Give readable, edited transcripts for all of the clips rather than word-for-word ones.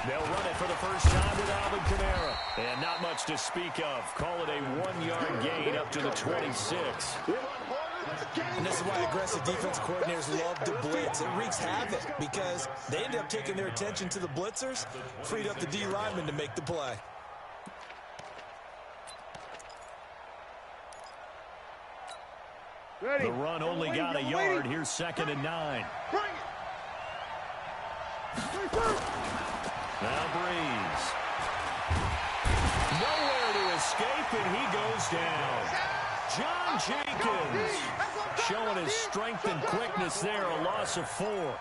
They'll run it for the first time with Alvin Kamara. And not much to speak of. Call it a 1-yard gain up to the 26. And this is why aggressive defensive coordinators love to blitz. It wreaks havoc because they end up taking their attention to the blitzers, freed up the D lineman to make the play. The run only got a yard. Here's 2nd and 9. Now Breeze. Nowhere to escape, and he goes down. John Jenkins showing his strength and quickness there, a loss of 4.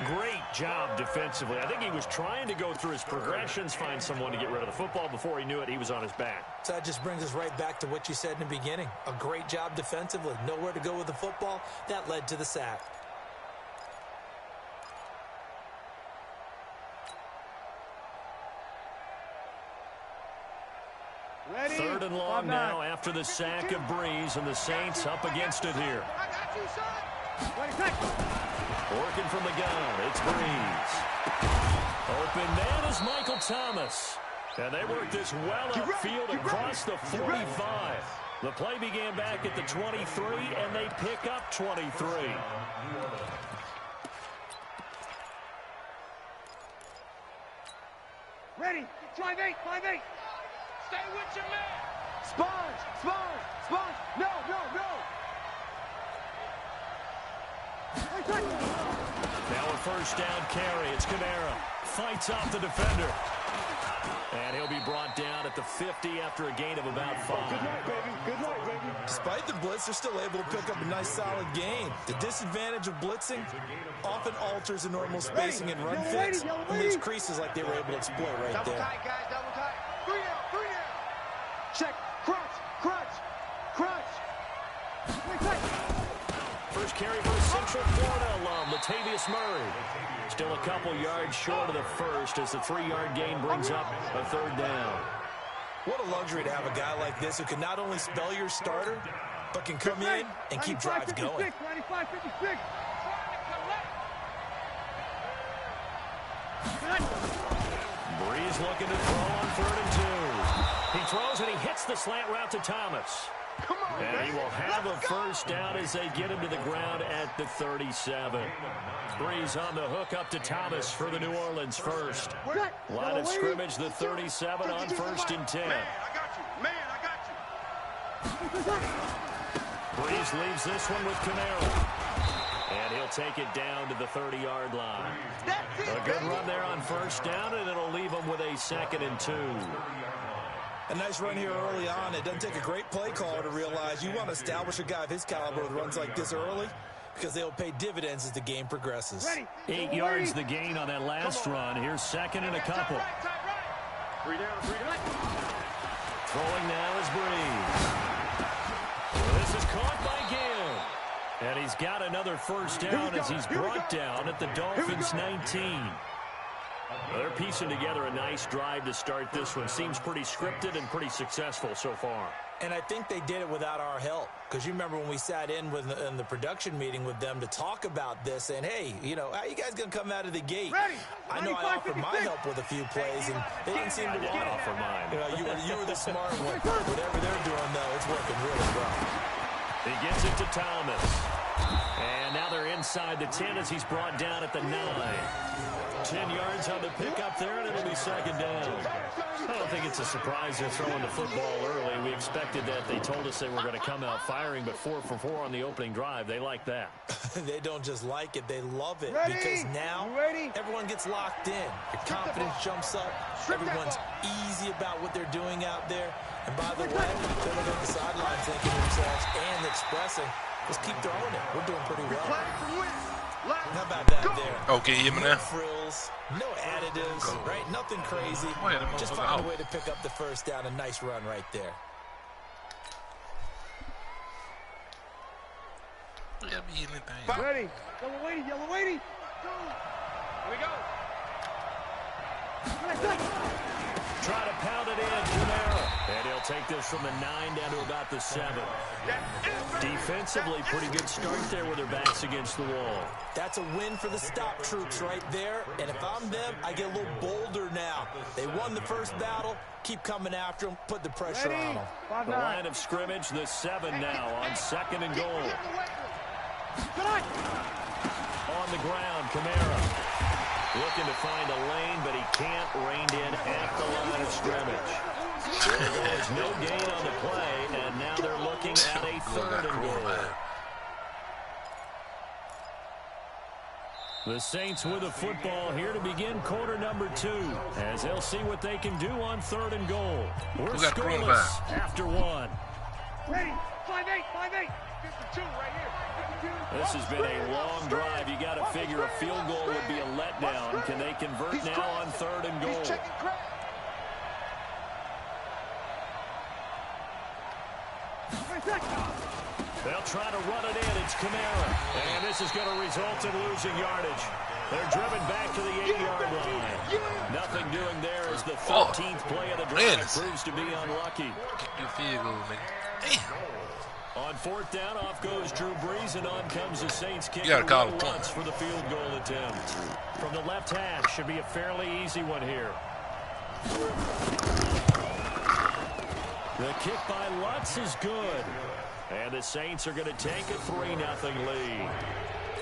Great job defensively. I think he was trying to go through his progressions, find someone to get rid of the football. Before he knew it, he was on his back. So that just brings us right back to what you said in the beginning. A great job defensively. Nowhere to go with the football. That led to the sack. Ready? 3rd and long now after the sack of Breeze, and the Saints up against it here. Working from the gun, it's Breeze. Open man is Michael Thomas. And they work this well upfield across the 45. The play began back at the 23, and they pick up 23. Ready? 5-8, 5-8. Stay with your man. Sponge. No. Now a first down carry. It's Kamara. Fights off the defender. And he'll be brought down at the 50 after a gain of about 5. Good night, baby. Despite the blitz, they're still able to pick up a nice, solid gain. The disadvantage of blitzing often alters the normal spacing and run fits and leaves creases like they were able to exploit right there. Double tight, guys. Double tight. 3 down. Check. Crunch. First carry for a Central Florida alum, Latavius Murray. Still a couple yards short of the first as the 3-yard gain brings up a 3rd down. What a luxury to have a guy like this who can not only spell your starter, but can come in and keep drives going. 95-56. Breeze looking to throw on 3rd and 2. He throws and he hits the slant route to Thomas. And he will have a first down as they get him to the ground at the 37. Breeze on the hook up to Thomas for the New Orleans first. Line of scrimmage, the 37 on 1st and 10. Man, I got you. Breeze leaves this one with Kamara. And he'll take it down to the 30-yard line. A good run there on first down, and it'll leave him with a 2nd and 2. A nice run here early on. It doesn't take a great play caller to realize you want to establish a guy of his caliber with runs like this early because they'll pay dividends as the game progresses. 8 yards the gain on that last run. Here's 2nd and a couple. 3 down. Throwing now is Breeze. This is caught by Gill. And he's got another first down as he's brought down at the Dolphins' 19. They're piecing together a nice drive to start this one. Seems pretty scripted and pretty successful so far. And I think they did it without our help. Because you remember when we sat in the production meeting with them to talk about this, and hey, you know, how you guys going to come out of the gate? I know I offered my help with a few plays, and they didn't seem to want to offer mine. You know, you were the smart one. Whatever they're doing, though, it's working really well. He gets it to Thomas. And now they're inside the 10 as he's brought down at the 9. 10 yards on the pickup there, and it'll be 2nd down. I don't think it's a surprise they're throwing the football early. We expected that. They told us they were going to come out firing, but 4 for 4 on the opening drive. They like that. They don't just like it, they love it. Because now everyone gets locked in. Your confidence jumps up. Everyone's easy about what they're doing out there. And by the way, they're looking at the sideline thinking to themselves and expressing, just keep throwing it. We're doing pretty well. How about that there? Okay, hear me No now? frills, no additives, right? Nothing crazy. Just find a way to pick up the first down. A nice run right there. Ready. Yellow waiting. Go. Here we go. Try to pound it in, Kamara. And he'll take this from the 9 down to about the 7. Defensively, pretty good start there with their backs against the wall. That's a win for the stop troops right there. And if I'm them, I get a little bolder now. They won the first battle. Keep coming after them. Put the pressure on them. The line of scrimmage, the 7 now on 2nd and goal. On the ground, Kamara. Looking to find a lane, but he can't. Reined in at the line of scrimmage. There's no gain on the play, and now they're looking at a 3rd and goal. The Saints with a football here to begin quarter number 2, as they'll see what they can do on 3rd and goal. We're scoreless after 1. Ready, 5-8, 5-8. 52 right here. 52. This has been a long drive. You got to figure a field goal would be a letdown. Can they convert now on 3rd and goal? They'll try to run it in. It's Kamara. And this is going to result in losing yardage. They're driven back to the 8-yard line. Nothing doing there as the 13th play of the drive proves to be unlucky. Your field goal, man. On 4th down, off goes Drew Brees, and on comes the Saints kicker. You got to call it once for the field goal attempt. From the left hash, should be a fairly easy one here. The kick by Lutz is good. And the Saints are going to take a 3-0 lead.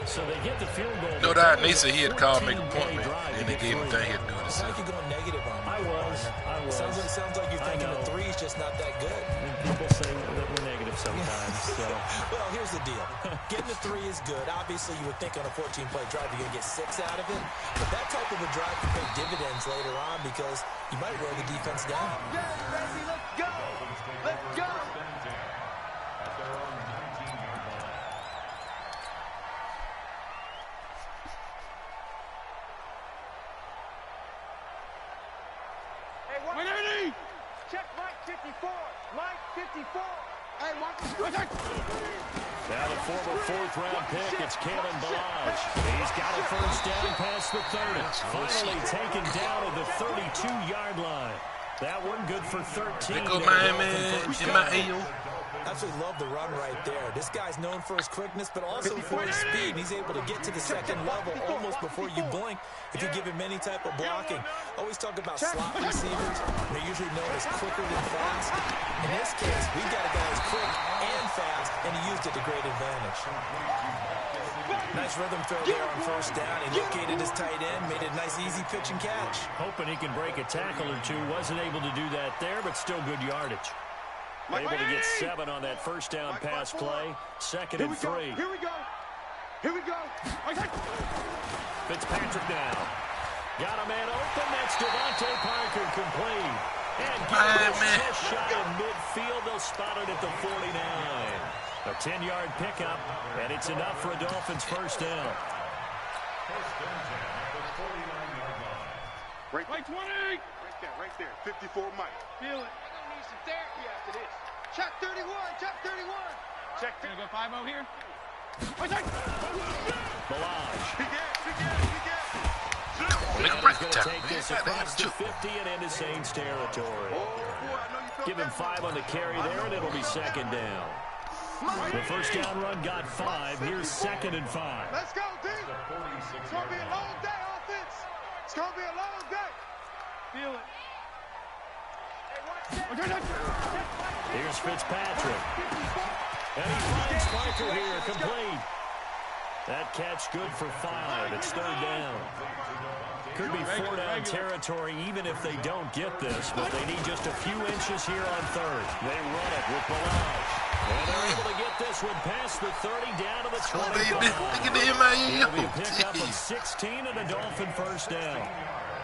So they get the field goal. No doubt, they said he had called make a point, and they gave him the thing he had to do. It's like you're going negative on me. I was. Sounds like you're thinking the 3 is just not that good. And people say that we're negative sometimes. So. Well, here's the deal. Getting the 3 is good. Obviously, you would think on a 14-play drive you're going to get 6 out of it. But that type of a drive can pay dividends later on because you might wear the defense down. Let's go. Let's go. Check Mike 54. Mike 54. Hey, now the former 4th-round pick, it's Kalen Balazs. He's got a 1st down past the 30. Finally taken down at the 32-yard line. That one good for 13. Go Miami in my AO. Absolutely love the run right there. This guy's known for his quickness, but also for his speed. He's able to get to the 2nd level almost before you blink if you give him any type of blocking. Always talk about slot receivers. They're usually known as quicker than fast. In this case, we've got a guy who's quick and fast, and he used it to great advantage. Nice rhythm throw there on 1st down. He located his tight end, made a nice easy pitch and catch. Hoping he can break a tackle or two. Wasn't able to do that there, but still good yardage. Able to get 7 on that 1st down pass play. 2nd and 3. Here we go. Here we go. Fitzpatrick now. Got a man open. That's Devontae Parker complete. And just shot in midfield. They'll spot it at the 49. A 10-yard pickup, and it's enough for a Dolphins 1st down. Right 20. Right there. 54 Mike. Feel it. Some therapy after this. Check 31, check 31. Check. Gonna go 5-0 here. Balazs. Make a break the tackle. Take this across the 50 and into Saints territory. Give him 5 on the carry there, and it'll be 2nd down. The 1st down run got 5. Here's 2nd and 5. Let's go, D. It's gonna be a long day, offense. It's gonna be a long day. Feel it. Here's Fitzpatrick. And he finds Parker here, complete. That catch good for 5. It's 3rd down. Could be 4-down territory even if they don't get this, but they need just a few inches here on 3rd. They run it with Balazs. And they're able to get this one past the 30 down to the 25. It'll be a pickup of 16 and a Dolphin 1st down.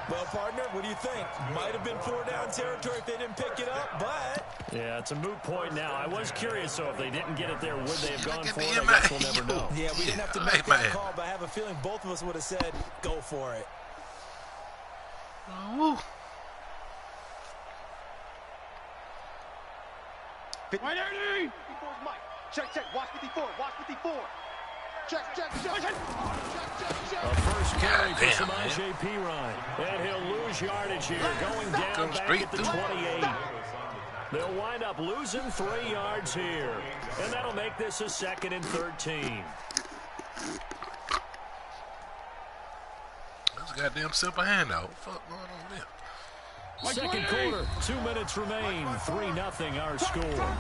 Well, partner, what do you think? Might have been 4-down territory if they didn't pick it up, but... Yeah, it's a moot point now. I was curious, so if they didn't get it there, would they have gone for it? I guess we'll never know. Yeah, we didn't have to make that call, but I have a feeling both of us would have said, go for it. Woo. Right there, 54's Mike. Check. Watch 54. Watch 54. Check. A first carry for Samaje Perine. And he'll lose yardage here, going down back at the 28. They'll wind up losing 3 yards here. And that'll make this a 2nd and 13. That's a goddamn simple handout. What the fuck going on there? Second quarter, 2 minutes remain. 3-0 our score.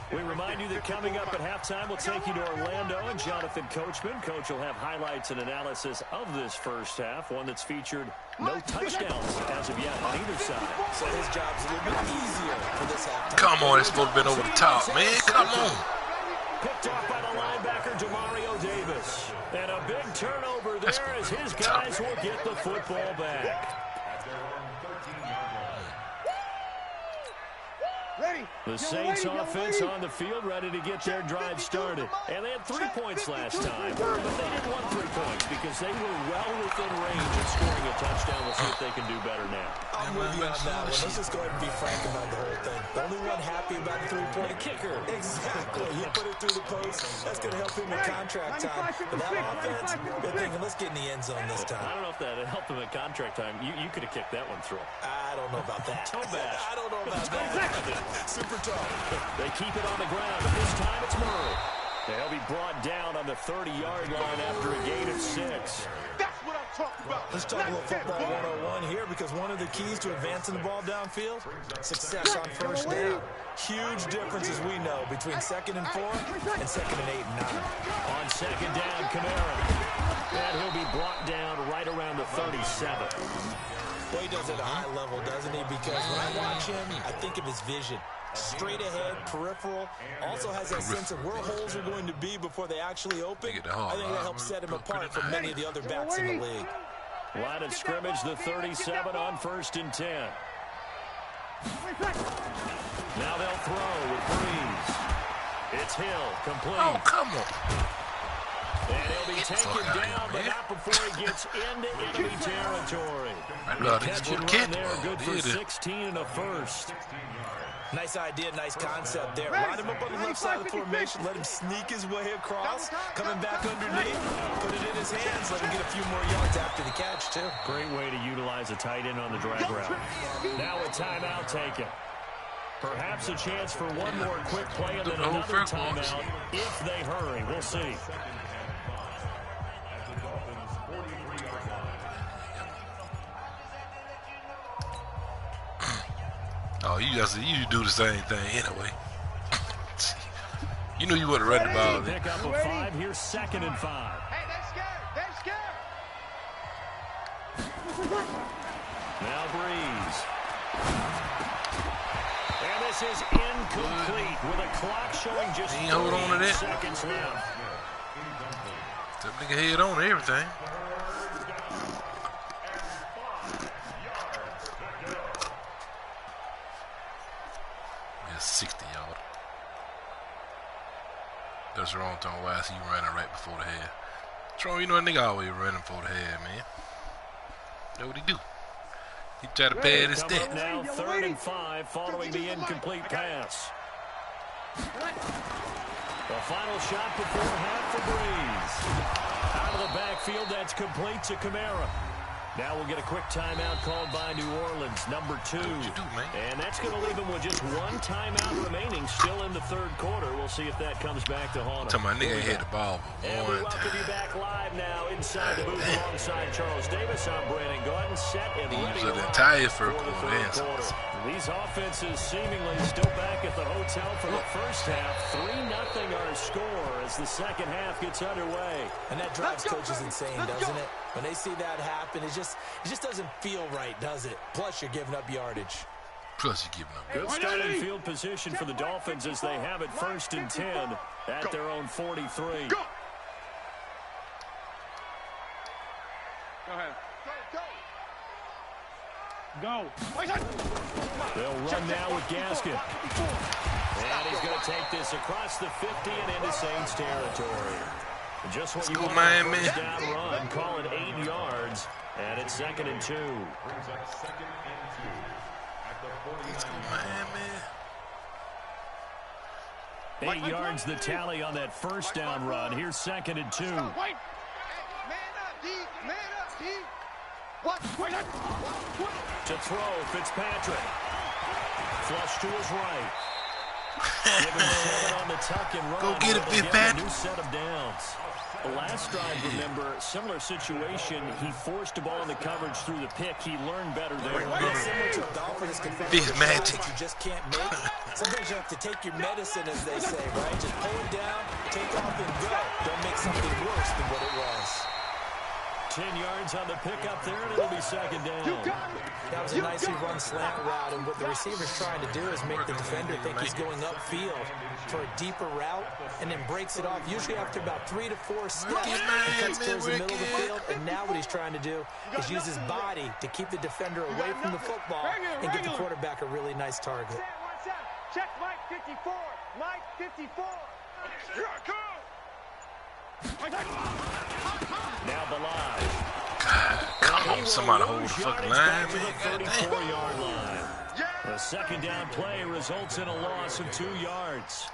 We remind you that coming up at halftime, we'll take you to Orlando and Jonathan Coachman. Coach will have highlights and analysis of this first half, one that's featured no touchdowns as of yet on either side. So his job's a little bit easier for this halftime. Come on, it's supposed to be over the top, man. Come on. Picked off by the linebacker, Demario Davis. And a big turnover there as his guys will get the football back. The Saints offense on the field, ready to get their drive started. And they had 3 points last time, but they didn't want 3 points because they were well within range of scoring a touchdown. We'll see if they can do better now. I'm with you on that one. Let's just go ahead and be frank about the whole thing. The only one happy about the 3-point kicker. Exactly. He put it through the post. That's going to help him in contract time. But that offense, they're thinking, let's get in the end zone this time. I don't know if that helped him in contract time. You could have kicked that one through. I don't know about that. I don't know about that. Super tough. They keep it on the ground, but this time it's Murray. They'll be brought down on the 30-yard line after a gain of 6. That's what I'm talking about. Let's talk a little football 101 here, because one of the keys to advancing the ball downfield, success on first down. Huge differences we know between 2nd and 4 and 2nd and 8 and 9. On 2nd down, Kamara. And he'll be brought down right around the 37. Well, he does it at a high level, doesn't he? Because when I watch him, I think of his vision. Straight ahead, peripheral, also has that sense of where holes are going to be before they actually open. I think that helps set him apart from many of the other backs in the league. Line of scrimmage, the 37 on 1st and 10. Now they'll throw with Breeze. It's Hill, complete. Oh, come on. And he'll be taken down, but not before he gets into enemy territory. Catch and run there, good for 16 and a first. Nice idea, nice concept there. Line him up on the left side of the formation, let him sneak his way across, coming back underneath, put it in his hands, let him get a few more yards after the catch, too. Great way to utilize a tight end on the drag route. Now a timeout taken. Perhaps a chance for one more quick play and then another timeout if they hurry. We'll see. Oh, you do the same thing anyway. You knew you would have read the ball. Pick up a 5. Here's 2nd and 5. Hey, they're scared. Now Breeze. And this is incomplete with a clock showing just 3 seconds left. That nigga head on everything. Yeah, 60 yard. That's wrong, Tom Wise. He running right before the head. What's wrong? You know a nigga always running before the head, man. That's what he do. He try to pad his stats. Now 3rd and 5 following the incomplete pass. The final shot before half for Breeze. Out of the backfield, that's complete to Kamara. Now we'll get a quick timeout called by New Orleans, number 2. And that's going to leave them with just 1 timeout remaining, still in the 3rd quarter. We'll see if that comes back to haunt them. My nigga hit the ball and we welcome you back live now inside the booth alongside Charles Davis. I'm Brandon Gordon, set and ready the entire first quarter. These offenses seemingly still back at the hotel for the first half. 3-0 our score as the second half gets underway. And that drives coaches insane, doesn't it? When they see that happen, it just doesn't feel right, does it? Plus, you're giving up yardage. Plus, you're giving up. Good starting field position for the Dolphins as they have it 1st and 10 at their own 43. Go ahead. Go. They'll run now with Gaskin. And he's going to take this across the 50 and into Saints territory. Just what you want on a first down run. Call it 8 yards. And it's 2nd and 2. Let's go, Miami. 8 yards the tally on that first down run. Here's 2nd and 2. Man up, D. Man up, D. To throw, Fitzpatrick. Flush to his right. Give him 7 on the tuck and run. Go get it, Fitzpatrick. New set of downs. The last drive, remember, similar situation. He forced the ball in the coverage through the pick. He learned better there. Similar to a golfer that's confronted Big with magic. that you just can't make. Sometimes you have to take your medicine, as they say, right? Just pull it down, take off, and go. Don't make something worse than what it was. 10 yards on the pickup there, and it'll be second down. That was a nicely run slant route, and what the receiver's trying to do is make the defender think he's going upfield for a deeper route, and then breaks it off, usually after about 3 to 4 steps, and cuts towards the middle of the field. And now what he's trying to do is use his body to keep the defender away from the football and get the quarterback a really nice target. Check Mike 54. Mike 54. Here I come. Now Balaj. Come on, somebody hold the fucking line, man. The 34-yard line. A second down play results in a loss of 2 yards.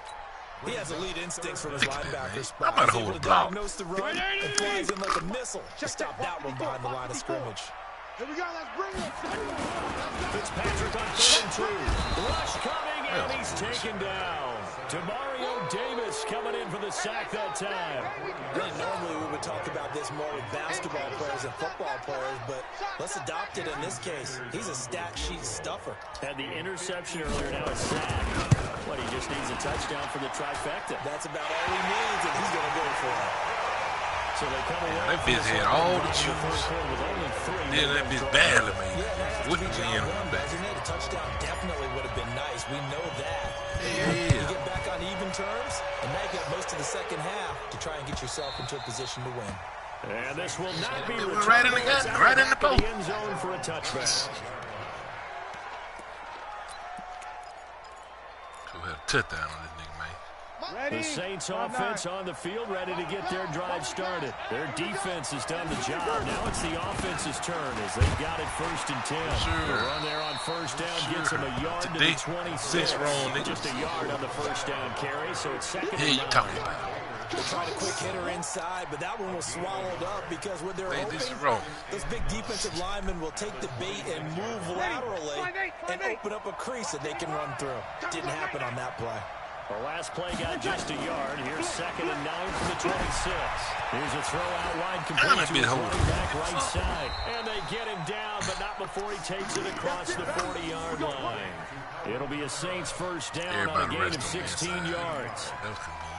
He has elite instincts from his Look at that, linebacker man. spot. I'm about to He's hold able a to block. diagnose the run and flies in like a missile to stop that one behind the line of scrimmage. Here we go. Let's bring it. Fitzpatrick on 3rd and 2. Rush coming, and he's taken down. Demario Davis coming in for the sack that time. Really, normally we would talk about this more with basketball players and football players, but let's adopt it in this case. He's a stat sheet stuffer. Had the interception earlier, now a sack. But he just needs a touchdown for the trifecta. That's about all he needs, and he's going to go for it. So they come away. That bitch had all the juice. Yeah, that bitch badly, man. Wouldn't be in one back. A touchdown definitely would have been nice. We know that. Yeah. You get back on even terms, and now you got most of the second half to try and get yourself into a position to win. And this will not be We're right in the gut, right in the post. End zone for a touchback. Go ahead, touchdown on this nigga, man. The Saints offense on the field, ready to get their drive started. Their defense has done the job. Now it's the offense's turn as they've got it 1st and 10. The run there on 1st down gets them a yard to the 26. Just a yard on the 1st down carry, so it's 2nd and 9. Yeah, you talking about? They tried a quick hitter inside, but that one was swallowed up because when they're open, those big defensive linemen will take the bait and move laterally and open up a crease that they can run through. Didn't happen on that play. The last play got just a yard. Here's 2nd and 9 from the 26. Here's a throw out wide complete to his running back right side. And they get him down, but not before he takes it across the 40-yard line. It'll be a Saints 1st down on a gain of 16 yards.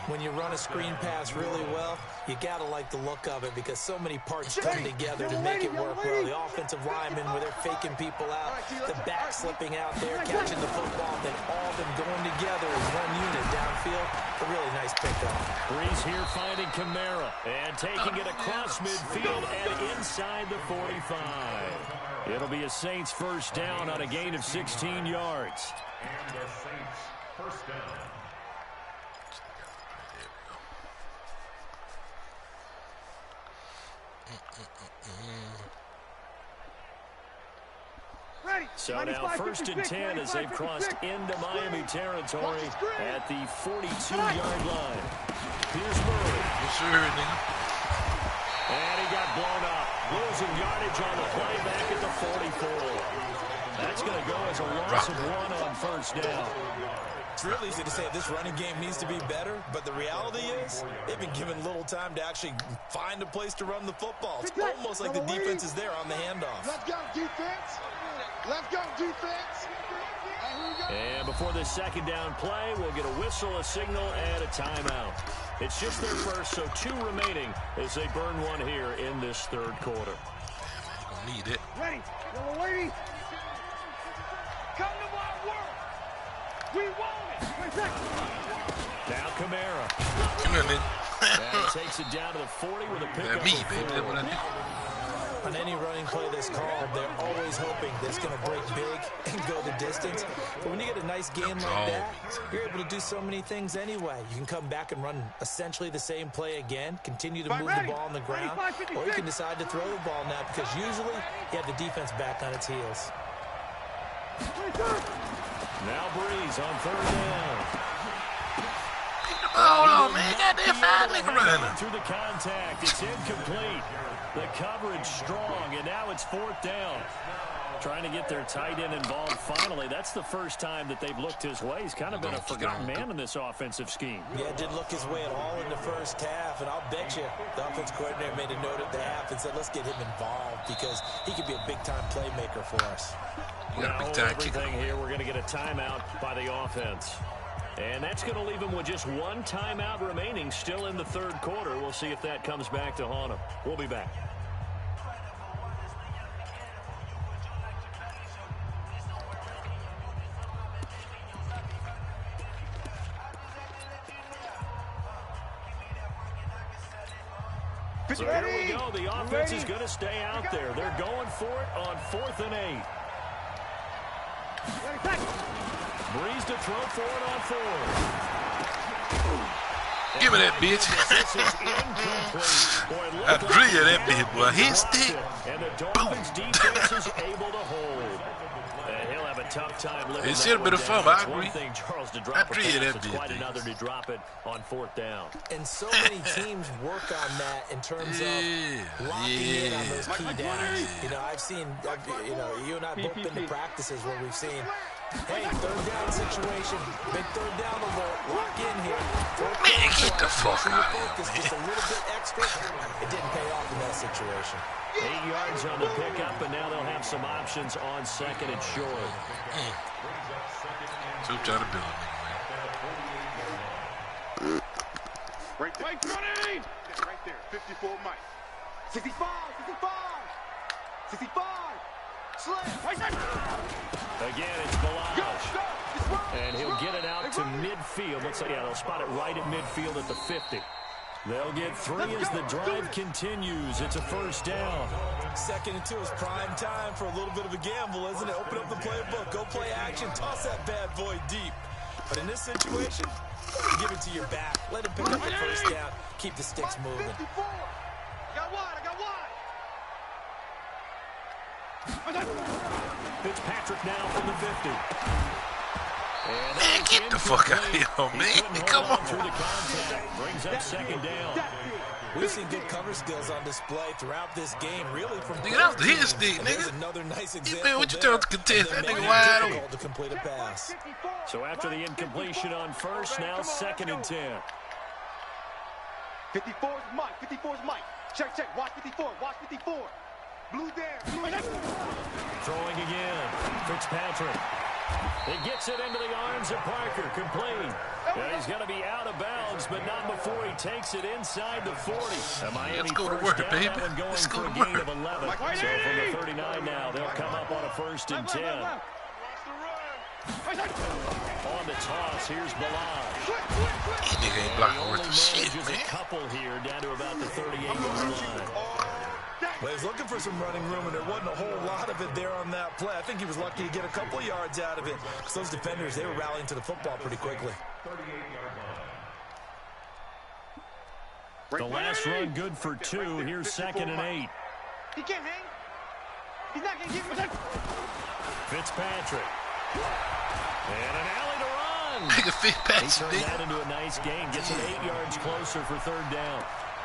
When you run a screen pass really well, you got to like the look of it because so many parts come together to make it work well. The offensive linemen, where they're faking people out, the back slipping out there, catching the football, then all of them going together as one unit downfield. A really nice pickup. Breeze here finding Kamara and taking it across midfield and inside the 45. It'll be a Saints 1st down on a gain of 16 yards. And the Saints 1st down. So now 1st and 10 as they've crossed into Miami territory at the 42-yard line. Here's Murray. And he got blown up. Losing yardage on the play back at the 44. That's going to go as a loss of 1 on 1st down. It's real easy to say this running game needs to be better, but the reality is they've been given little time to actually find a place to run the football. It's almost like the defense is there on the handoff. Let's go, defense. Let's go, defense. And before this 2nd down play, we'll get a whistle, a signal, and a timeout. It's just their first, so 2 remaining as they burn 1 here in this 3rd quarter. You're going to need it. Ready, little lady. Come to my work. We want it. Now Kamara. Come here, nigga. And takes it down to the 40 with a pickup. Me, baby. That's what I do. On any running play that's called, they're always hoping that it's going to break big and go the distance. But when you get a nice game like that, you're able to do so many things anyway. You can come back and run essentially the same play again, continue to move the ball on the ground, or you can decide to throw the ball now because usually you have the defense back on its heels. Now Breeze on 3rd down. Hold on, man. Goddamn 5 nigga running. Through the contact. It's incomplete. The coverage strong, and now it's 4th down. Trying to get their tight end involved finally. That's the first time that they've looked his way. He's kind of been a forgotten man in this offensive scheme. Yeah, didn't look his way at all in the first half, and I'll bet you the offense coordinator made a note at the half and said, let's get him involved because he could be a big-time playmaker for us. Now, everything here, we're going to get a timeout by the offense. And that's going to leave him with just one timeout remaining still in the 3rd quarter. We'll see if that comes back to haunt him. We'll be back. So here we go. The offense is going to stay out there. They're going for it on 4th and 8. Breeze to throw for it on 4th. Give me that bitch. I drill that bitch, boy. Hit stick. And the Dolphins defense is able to hold. He'll have a tough time living. It should have been a fumble. I agree. I drill that bitch. Quite another to drop it on 4th down. And so many teams work on that in terms of locking in on those key downs. You know, I've seen, you and I both been to practices where we've seen, hey, 3rd down situation, big 3rd down alert, lock in here. Man, get the fuck out of here, just a little bit extra. It didn't pay off in that situation. 8 yards on the pickup, and now they'll have some options on 2nd and short. So trying to build it, man. Right there, 54 Mike. 65, 65, 65. Again, it's Balaj. And he'll get it out to midfield. Let's say, they'll spot it right at midfield at the 50. They'll get 3 as the drive continues. It's a 1st down. 2nd and 2 is prime time for a little bit of a gamble, isn't it? Open up the playbook, go play action, toss that bad boy deep. But in this situation, give it to your back. Let him pick up the 1st down. Keep the sticks moving. 54. I got wide. Fitzpatrick now from the 50. Man, get the fuck out of here, man. Come on. Brings up 2nd down. We've seen good cover skills on display throughout this game, really from nigga, that was the hit stick, nigga. Another nice example. Man, what you trying to contest? That nigga wide open. To complete a pass. So after the incompletion on 1st, now 2nd and 10. 54's Mike. Check. Watch 54. Blue there. Throwing again. Fitzpatrick. He gets it into the arms of Parker. Complete. He's going to be out of bounds, but not before he takes it inside the 40. Let's go to work, baby. Let's go to gain of 11. So from the 39 now, they'll come up on a 1st and 10. On the toss, here's Balaj. That nigga ain't blocking worth of shit, man. A couple here down to about the 38-yard line. Well, he's looking for some running room, and there wasn't a whole lot of it there on that play. I think he was lucky to get a couple of yards out of it because those defenders, they were rallying to the football pretty quickly. The last run good for 2. Here's 2nd and 8. He can't hang. He's not going to give him Fitzpatrick. And an alley to run. Nigga, Fitzpatrick. He turned that into a nice gain. Gets it 8 yards closer for 3rd down.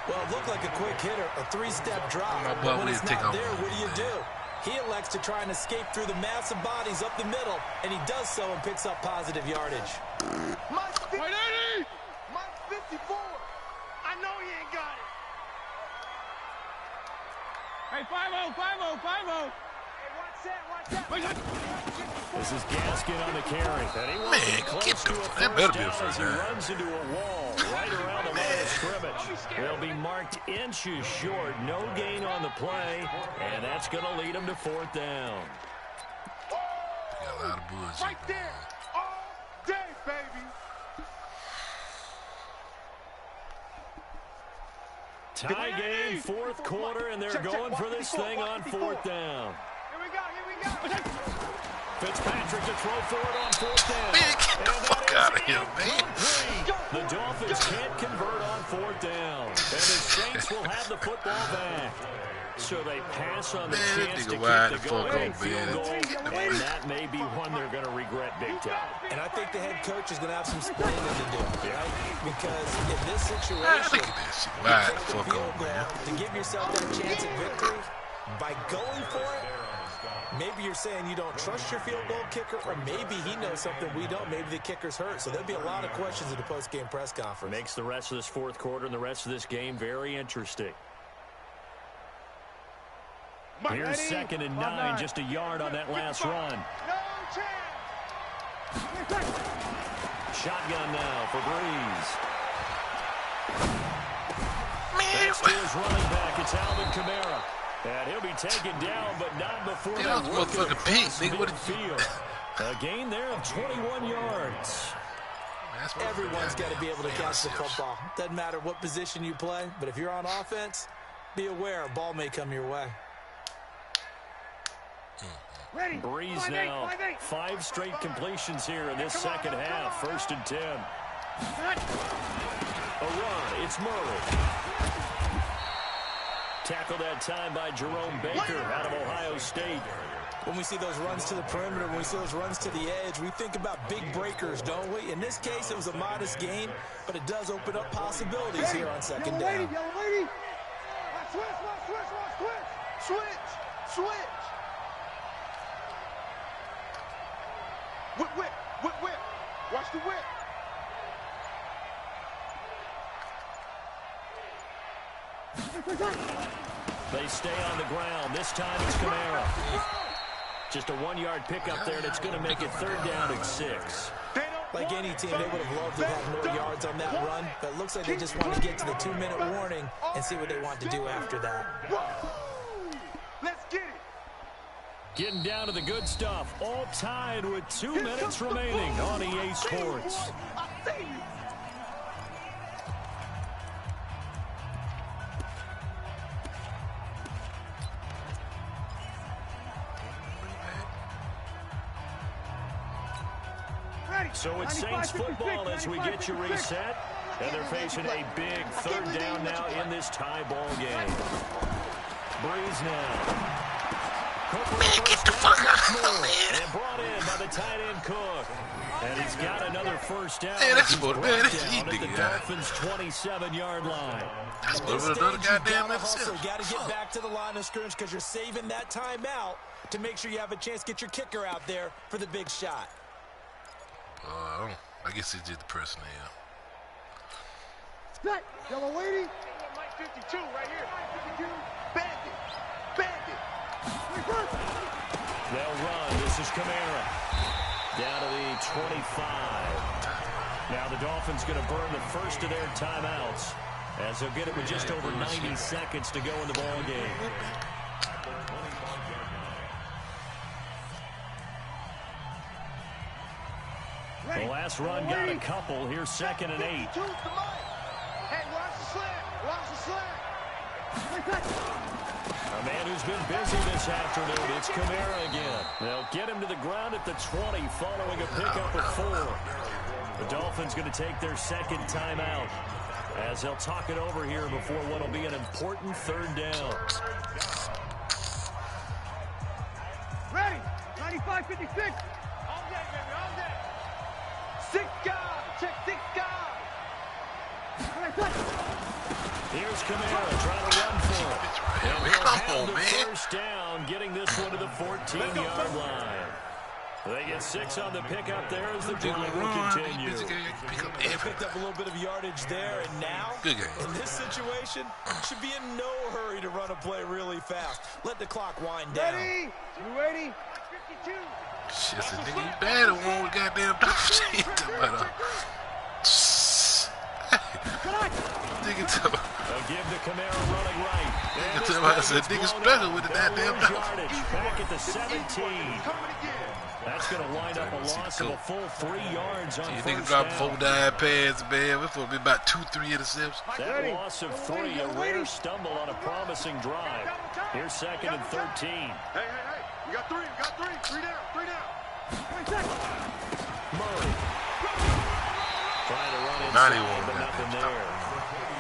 Well, it looked like a quick hitter, a 3-step drop. But when it's not there, what do? He elects to try and escape through the massive bodies up the middle, and he does so and picks up positive yardage. Mike 54. I know he ain't got it. Hey, 5-0. Hey, watch that. This is Gaskin on the carry. Man, get the fuck. That better be a 1st down. He runs into a wall right around the line of scrimmage. They'll be marked inches short. No gain on the play, and that's going to lead them to 4th down. Got a lot of bullshit. Right there. All day, baby. Tie game, 4th quarter, and they're going for this thing on 4th down. Here we go. Fitzpatrick to throw for it on 4th down. Man, get the fuck out of here, man. The Dolphins can't convert on 4th down. And the same Saints will have the football back. So they pass on the chance to keep the field goal, and that may be one they're going to regret big time. And I think the head coach is going to have some explaining to do, right? Because in this situation, you take the field goal to give yourself that chance at victory by going for it. Maybe you're saying you don't trust your field goal kicker, or maybe he knows something we don't. Maybe the kicker's hurt. So there'll be a lot of questions in the post-game press conference. Makes the rest of this fourth quarter and the rest of this game very interesting. Here's 2nd and 9, just a yard on that last run. Shotgun now for Breeze. Thanks to his running back, it's Alvin Kamara. And he'll be taken down, but not before that working across midfield. A gain there of 21 yards. Everyone's got to be able to catch the football. Doesn't matter what position you play, but if you're on offense, be aware a ball may come your way. Breeze now, 5 straight completions here in this second half. 1st and 10. A run, it's Murray. Tackled that time by Jerome Baker out of Ohio State. When we see those runs to the perimeter, when we see those runs to the edge, we think about big breakers, don't we? In this case, it was a modest gain, but it does open up possibilities here on 2nd down. Switch. Whip. Watch the whip. They stay on the ground. This time it's Kamara. Just a 1-yard pickup there, and it's going to make it 3rd down and 6. Like any team, they would have loved to have more yards on that run, but it looks like they just want to get to the 2-minute warning and see what they want to do after that. Let's get it. Getting down to the good stuff. All tied with 2 minutes remaining on EA Sports. So it's Saints football as we get you reset. And they're facing a big 3rd down now in this tie ball game. Breeze now. Get the fuck out, man. And brought in by the tight end Cook. And he's got another 1st down. Hey, that's what, man. That's At the easy, Dolphins' 27-yard line. That's what another goddamn Also, got to get back to the line of scrimmage because you're saving that timeout to make sure you have a chance to get your kicker out there for the big shot. I guess it's just the personnel. Yellow lady. Mike 52 right here. Bandit. They'll run. This is Kamara. Down to the 25. Now the Dolphins going to burn the first of their timeouts as they'll get it with just over 90 seconds to go in the ball game. The last run got a couple. Here's 2nd and 8. Hey, watch the slant. A man who's been busy this afternoon. It's Kamara again. They'll get him to the ground at the 20 following a pickup of 4. The Dolphins going to take their 2nd timeout as they'll talk it over here before what will be an important 3rd down. Ready. 95-56. All day, baby. All day. 6 guys. Check 6 guys. Here's Kamara trying to run for it. And he'll have the 1st down, getting this one to the 14-yard line. They get 6 on the pickup there as the drive will continue. Picked up a little bit of yardage there, and now, in this situation, should be in no hurry to run a play really fast. Let the clock wind down. Ready? You ready? 52. Shit, the nigga, you bad at one with goddamn Dolphins. They'll give to Kamara running right. I said, nigga struggle with the goddamn Dolphins. Back at the 17. That's going to wind up a loss of a full 3 yards on first down. Nigga dropped 4 dive pads, man. We're supposed to be about 2-3 interceptions. That loss of 3, a rare stumble on a promising drive. Here's 2nd and 13. Hey. We got 3. 3 down. Murray. Trying to run inside, but nothing there.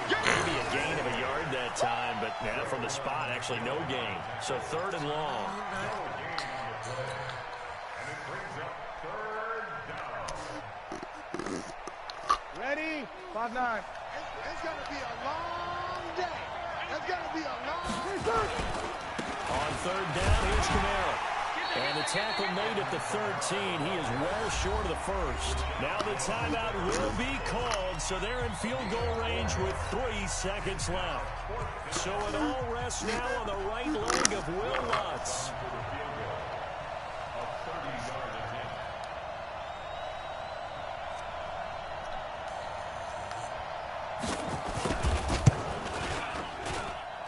Maybe a gain of a yard then that time, but now from the spot, actually no gain. So 3rd and long. Ready? 5-9. It's going to be a long day. It's going to be a long day. On 3rd down, here's Kamara. And the tackle made at the 13. He is well short of the first. Now the timeout will be called, so they're in field goal range with 3 seconds left. So it all rests now on the right leg of Will Lutz.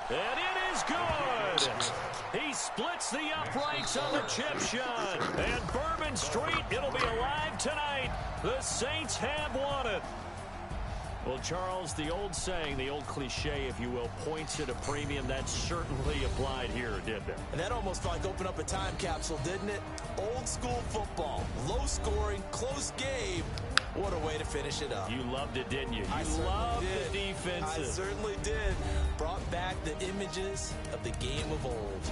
And it is good. He splits the uprights on the chip shot. And Bourbon Street, it'll be alive tonight. The Saints have won it. Well, Charles, the old saying, the old cliche, if you will, points at a premium. That certainly applied here, didn't it? And that almost felt like opened up a time capsule, didn't it? Old school football, low scoring, close game. What a way to finish it up. You loved it, didn't you? I You loved did. the defensive. I certainly did. Brought back the images of the game of old.